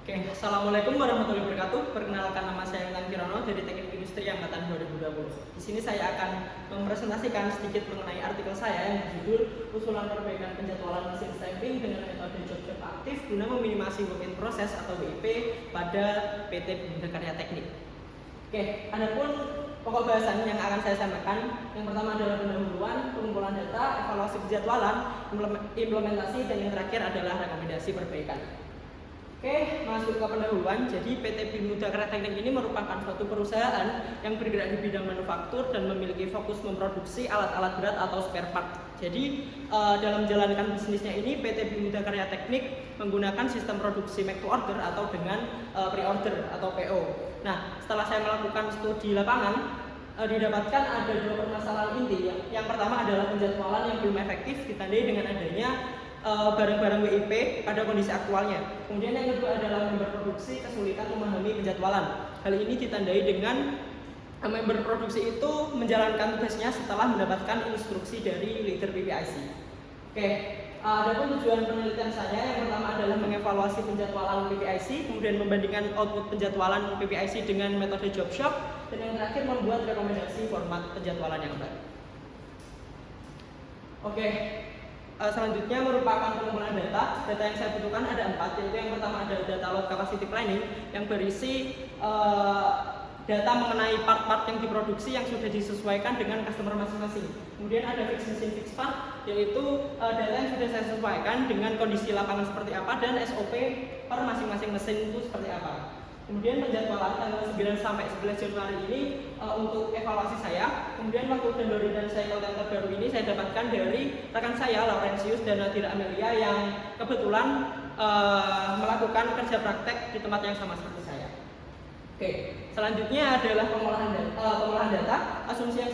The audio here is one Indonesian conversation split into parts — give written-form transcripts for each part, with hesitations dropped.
Oke, Assalamualaikum warahmatullahi wabarakatuh. Perkenalkan, nama saya Intan Kirono dari Teknik Industri Angkatan 2020. Di sini saya akan mempresentasikan sedikit mengenai artikel saya yang berjudul Usulan Perbaikan Penjadwalan Mesin Stamping dengan Metode Job-Job Aktif guna Meminimasi Work in Process atau WIP pada PT Bumda Karya Teknik. Oke, adapun pokok bahasan yang akan saya sampaikan, yang pertama adalah pendahuluan, pengumpulan data, evaluasi penjadwalan, implementasi, dan yang terakhir adalah rekomendasi perbaikan. Oke, masuk ke pendahuluan. Jadi PT Bumda Karya Teknik ini merupakan suatu perusahaan yang bergerak di bidang manufaktur dan memiliki fokus memproduksi alat-alat berat atau spare part. Jadi dalam menjalankan bisnisnya ini PT Bumda Karya Teknik menggunakan sistem produksi make to order atau dengan pre-order atau PO. Nah, setelah saya melakukan studi lapangan, didapatkan ada dua permasalahan inti. Yang pertama adalah penjadwalan yang belum efektif ditandai dengan adanya barang-barang WIP pada kondisi aktualnya. Kemudian yang kedua adalah member produksi kesulitan memahami penjadwalan. Hal ini ditandai dengan member produksi itu menjalankan tugasnya setelah mendapatkan instruksi dari leader PPIC. Oke, adapun tujuan penelitian saya yang pertama adalah mengevaluasi penjadwalan PPIC, kemudian membandingkan output penjadwalan PPIC dengan metode job shop, dan yang terakhir membuat rekomendasi format penjadwalan yang baru. Oke. Selanjutnya merupakan pengumpulan data. Data yang saya butuhkan ada 4, yaitu yang pertama ada data load capacity planning yang berisi data mengenai part-part yang diproduksi yang sudah disesuaikan dengan customer masing-masing. Kemudian ada fixed machine fixed part, yaitu data yang sudah saya sesuaikan dengan kondisi lapangan seperti apa dan SOP per masing-masing mesin itu seperti apa. Kemudian penjadwalan tanggal 9 sampai 11 Januari ini untuk evaluasi saya. Kemudian waktu download dan cycle time terbaru ini saya dapatkan dari rekan saya Laurentius dan Nadira Amelia yang kebetulan melakukan kerja praktek di tempat yang sama seperti saya. Oke, selanjutnya adalah pengolahan data. Asumsi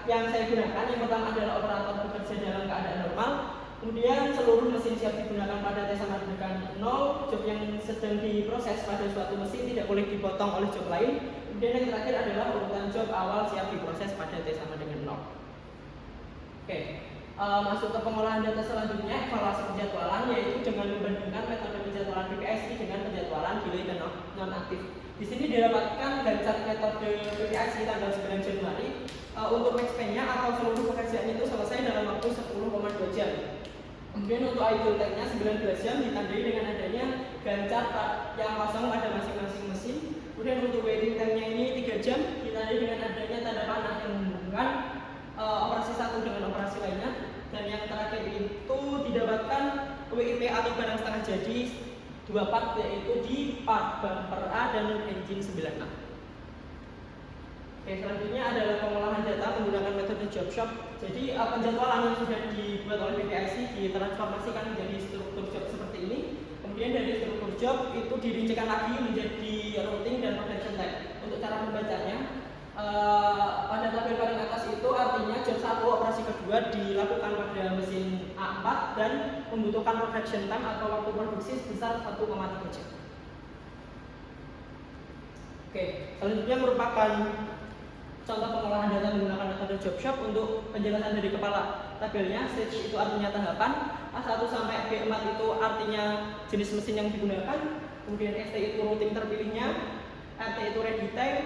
yang saya gunakan yang pertama adalah operator bekerja dalam keadaan normal. Kemudian seluruh mesin siap digunakan pada T sama dengan 0, job yang sedang diproses pada suatu mesin tidak boleh dipotong oleh job lain. Kemudian yang terakhir adalah urutan job awal siap diproses pada T sama dengan 0. Oke, masuk ke pengolahan data selanjutnya, evaluasi penjadwalan, yaitu dengan membandingkan metode penjadwalan PPIC dengan penjadwalan delay dan non-aktif. Di sini didapatkan gancet metode PPIC tanggal 9 Januari. Untuk max-nya atau seluruh pekerjaan itu selesai dalam waktu 10,2 jam. Kemudian untuk idle time-nya 19 jam ditandai dengan adanya gancar yang kosong pada masing-masing mesin. Kemudian untuk waiting time-nya ini 3 jam ditandai dengan adanya tanda panah yang menghubungkan operasi satu dengan operasi lainnya. Dan yang terakhir itu didapatkan WIP atau barang setengah jadi 2 part, yaitu di part bumper A dan engine 9A. Oke, selanjutnya adalah pengolahan data menggunakan metode job shop. Jadi penjadwalan yang sudah dibuat oleh PPIC ditransformasikan menjadi struktur job seperti ini. Kemudian dari struktur job itu dirincikan lagi menjadi routing dan production time. Untuk cara membacanya, pada tabel paling atas itu artinya job 1 operasi kedua dilakukan pada mesin A4 dan membutuhkan production time atau waktu produksi sebesar 1,3 jam. Oke, selanjutnya merupakan contoh pengolahan data menggunakan metode job shop untuk penjelasan dari kepala. Tabelnya stage itu artinya tahapan, A1 sampai B4 itu artinya jenis mesin yang digunakan, kemudian ST itu routing terpilihnya, RT itu ready time,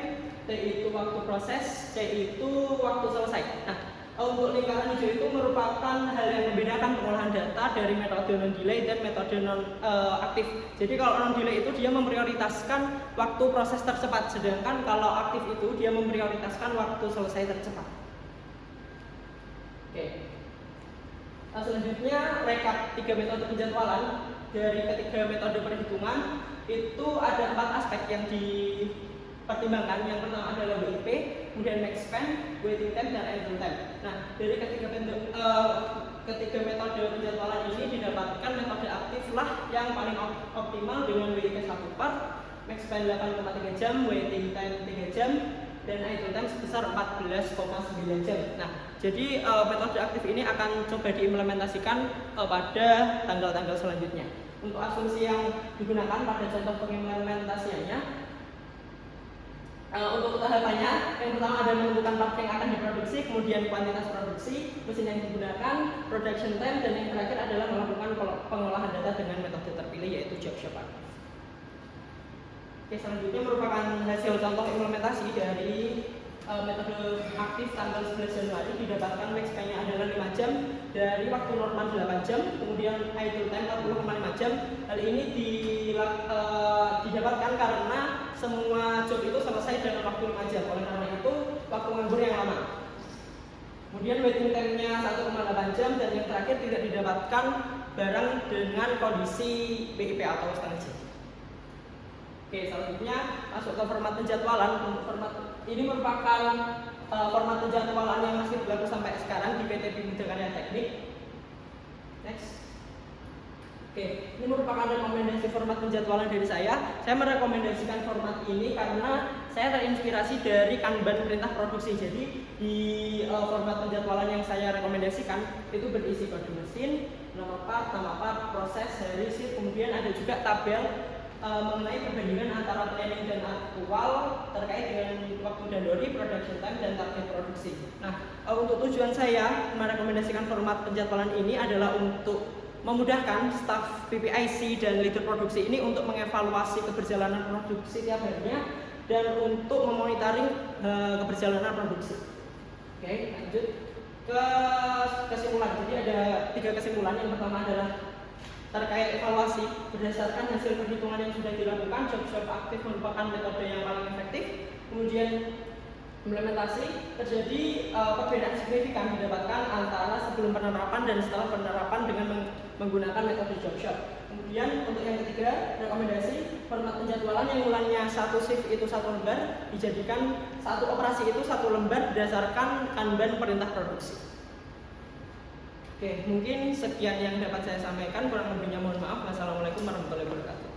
T itu waktu proses, C itu waktu selesai. Nah, untuk lingkaran hijau itu merupakan hal yang membedakan pengolahan data dari metode non-delay dan metode non-aktif. Jadi kalau non-delay itu dia memprioritaskan waktu proses tercepat, sedangkan kalau aktif itu dia memprioritaskan waktu selesai tercepat. Oke. Selanjutnya rekap 3 metode penjadwalan. Dari ketiga metode perhitungan itu ada 4 aspek yang dipertimbangkan. Yang pertama adalah WIP, kemudian max span, waiting time, dan idle time. Nah, dari ketiga metode penjadwalan ini didapatkan metode aktif lah yang paling optimal dengan WIP 1 part, max span 8,3 jam, waiting time 3 jam, dan idle time sebesar 14,9 jam. Nah, jadi metode aktif ini akan coba diimplementasikan pada tanggal-tanggal selanjutnya. Untuk asumsi yang digunakan pada contoh pengimplementasiannya, untuk tahapannya, yang pertama ada menentukan part yang akan diproduksi, kemudian kuantitas produksi, mesin yang digunakan, production time, dan yang terakhir adalah melakukan pengolahan data dengan metode terpilih yaitu job shop. Oke, selanjutnya merupakan hasil contoh implementasi dari metode aktif tanggal 11 Januari. Didapatkan lifespan-nya adalah 5 jam dari waktu normal 8 jam, kemudian idle time 40,5 jam. Hal ini didapatkan karena semua job itu selesai dalam waktu 5 jam. Oleh karena itu, waktu nganggur yang lama. Kemudian waiting time-nya 1,8 jam, dan yang terakhir tidak didapatkan barang dengan kondisi BIP atau setengah jam. Oke, selanjutnya masuk ke format penjadwalan. Format ini merupakan format penjadwalan yang masih berlaku sampai sekarang di PT Bidang Karya Teknik. Next. Oke, ini merupakan rekomendasi format penjadwalan dari saya. Saya merekomendasikan format ini karena saya terinspirasi dari Kanban perintah produksi. Jadi di format penjadwalan yang saya rekomendasikan itu berisi kode mesin, nama part, proses, hari, shift, kemudian ada juga tabel mengenai perbandingan antara planning dan aktual terkait dengan waktu dandori, production time, dan target produksi. Nah, untuk tujuan saya merekomendasikan format penjadwalan ini adalah untuk memudahkan staf PPIC dan leader produksi ini untuk mengevaluasi keberjalanan produksi tiap harinya dan untuk memonitoring keberjalanan produksi. Oke, lanjut ke kesimpulan. Jadi ada 3 kesimpulan. Yang pertama adalah terkait evaluasi. Berdasarkan hasil perhitungan yang sudah dilakukan, job aktif merupakan metode yang paling efektif. Kemudian implementasi, terjadi perbedaan signifikan didapatkan antara sebelum penerapan dan setelah penerapan dengan menggunakan metode job shop. Kemudian untuk yang ketiga, rekomendasi format penjadwalan yang mulanya 1 shift itu 1 lembar dijadikan 1 operasi itu 1 lembar berdasarkan Kanban perintah produksi. Oke, mungkin sekian yang dapat saya sampaikan, kurang lebihnya mohon maaf. Wassalamualaikum warahmatullahi wabarakatuh.